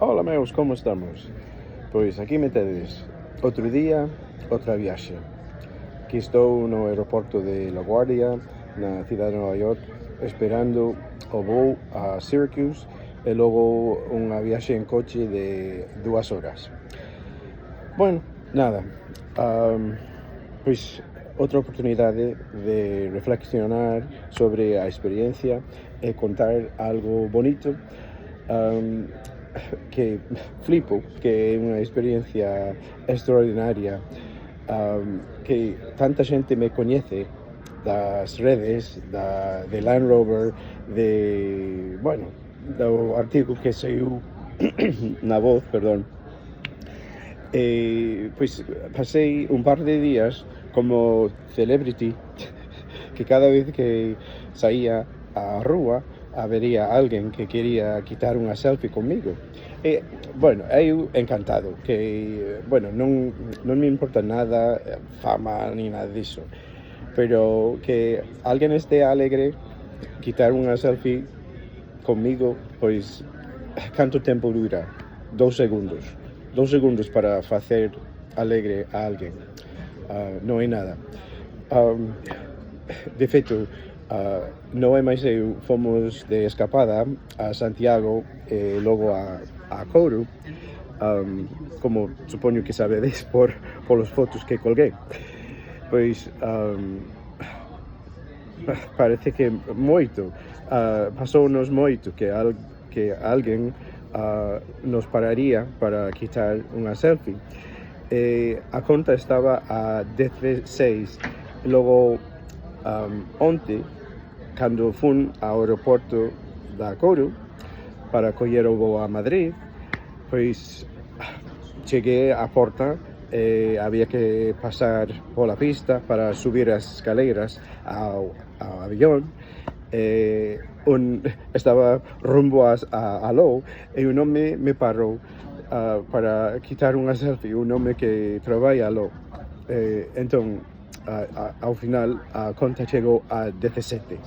Hola meus, como estamos? Pois aquí me tedes, outro día, outra viaxe. Aquí estou no aeroporto de LaGuardia, na cidade de Nova York, esperando o voo a Syracuse e logo unha viaxe en coche de 2 horas. Bueno, nada, pois outra oportunidade de reflexionar sobre a experiencia e contar algo bonito, que flipo, que é unha experiencia extraordinaria, que tanta xente me coñece das redes, de Land Rover, bueno, do artigo que saiu na Voz, perdón. Pois pasei un par de días como celebrity, que cada vez que saía á rúa habería alguén que quería quitar unha selfie comigo. Bueno, eu encantado, que, bueno, non me importa nada, fama ni nada diso, pero que alguén este alegre quitar unha selfie comigo, pois, canto tempo dura? 2 segundos. 2 segundos para facer alegre a alguén. Non é nada. De feito, non é máis eu fomos de escapada a Santiago e logo a Couro, como supoño que sabedes polos fotos que colguei. Pois parece que moito, pasounos moito que alguén nos pararía para quitar unha selfie. A conta estaba a 16, logo onte, cando fun ao aeroporto da Couro para coller o voo a Madrid, pois cheguei á porta e había que pasar pola pista para subir as escaleiras ao avión. Estaba rumbo a aló e un home me parou para quitar unha selfie, un home que traballa aló. Entón, ao final, a conta chegou a 17,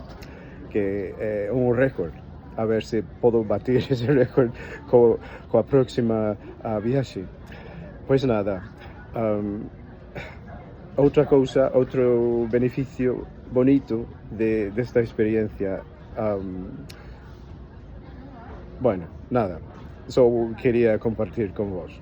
que é un récord. A ver se podo batir ese récord coa próxima viaxe. Pois nada, outra cousa, outro beneficio bonito desta experiencia. Bueno, nada, só quería compartir con vos.